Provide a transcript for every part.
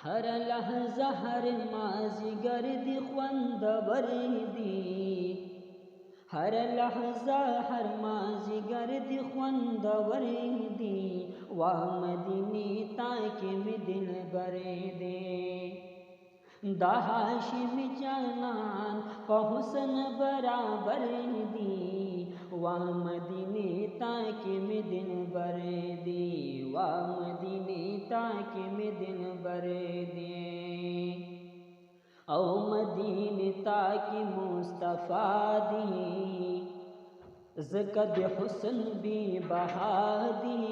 हर लहज़ा हर माज़िगर दी ख्वंदवर दी, हर लहज़ा हर माज़िगर दी ख्वंदवर दी, वा मदीने ताकि में दिल बरे दे। दा हाशिम जानान का हुस्न बराबर दी, वा मदीने ताकि में दिन बरे दे, वा मदीने ताकि में दिन बरे दे। औ मदीने ताकि मुस्तफ़ा दी, ज़कद हुस्न भी बहा दी,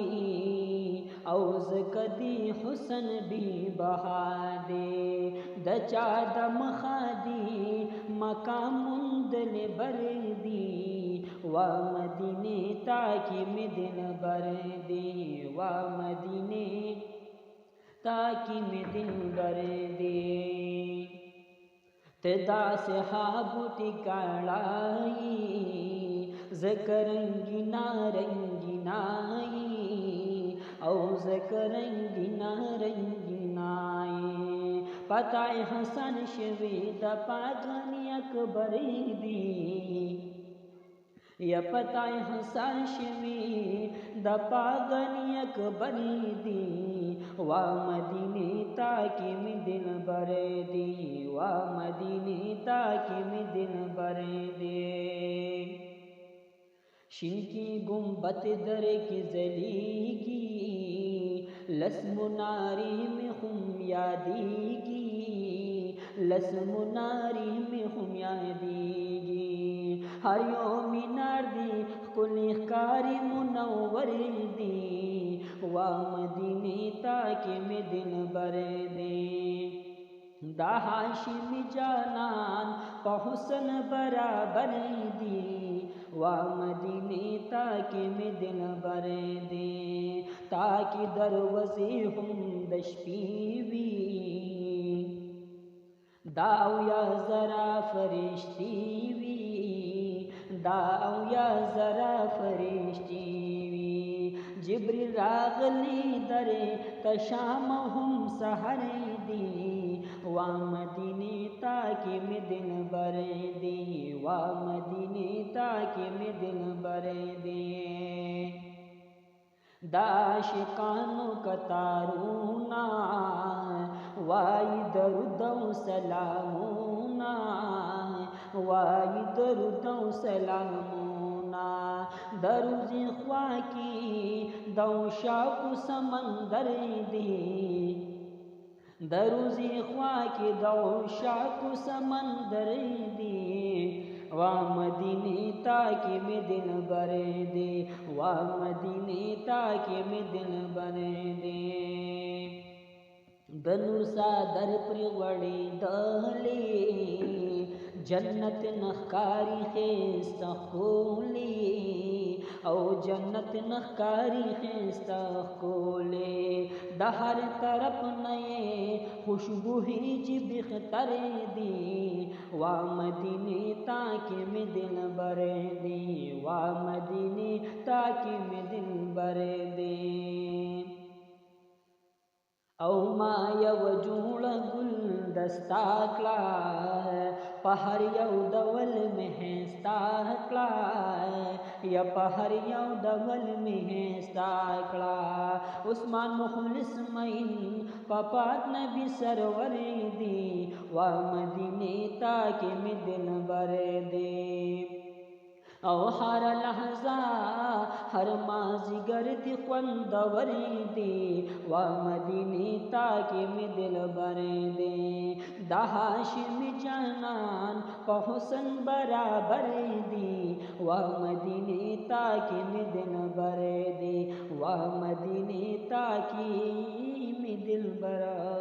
औ ज़कदी हुस्न भी बहा दे। दचा दम खादी मकाम मुंदल बर दी, वा मदीने ताकि में दिन बर दे, वा मदीने ताकि में दिन बर दे। तदा से हाबुटी काड़ाई ज़करंगी नारंगी नाई, औ ज़करंगी नारंगी नाई। पताए हसन शवेद पागनी अकबर दी, या पताए हसन शवेद पागनी अकबर दी, वा मदीने ताकि में दिन बरे दी, वा मदीने ताकि में दिन बरे दे। शिनकी गुम्बत दर की जलीगी, लस्मुनारी में हम यादीगी, लस्मुनारी में हम यादीगी। हर योम मीनार दी कुली कारी मुनव्वर दी, वा मदीने ताकि में दिन बरे दे। दा हाशिम जानान का हुस्न बराबर दी, वा मदीने ताकि में दिन बरे दे। ताकि दरवज़े हम दशपीवी, दाव या ज़रा फरिश्ती वी, दाव या ज़रा फरिश्ती वी। जिब्रील रागली दरे तशाम हम सहरे दी, वा मदीने ताकि में दिन बरे दे, वा मदीने ताकि में दिन बरे दे। दाश कानो कतारूना वाई दरुदौ सलामुना, वाई दरुदौ सलामुना। दरुज़े ख्वा की दौशाकु समंदर दी, दरुज़े ख्वा की दौशाकु समंदर दी, वा मदीने ताकि में दिन बरे दे, वा मदीने ताकि में दिन बरे दे। दनु सादर प्रिवड़ी दले जन्नत नखकारी खेस्ता खोले, औ जन्नत नखकारी खेस्ता खोले। दहर तरफ नए खुशबू ही बिख्तर दी, वा मदीने ताकि में दिन बरे दे, वा मदीने ताकि में दिन बरे दे। औ माया वजूड़ गुलदस्ता क्ला, पहर यौ दवल में हैस्ता क्ला, या पहर यौ दवल में हैस्ता क्ला। उस्मान मुखलिस मईन पपात नबी सरवर दी, वा मदीने ताकि में दिन बरे दे। औ हर लहज़ा हर माज़िगर दी ख्वंदवर दी, वा मदीने ताकि में दिल बरे दे। दा हाशिम जानान का हुस्न बराबर दी, वा मदीने ताकि में दिल बरे दे, वा मदीने ताकि में दिल बरा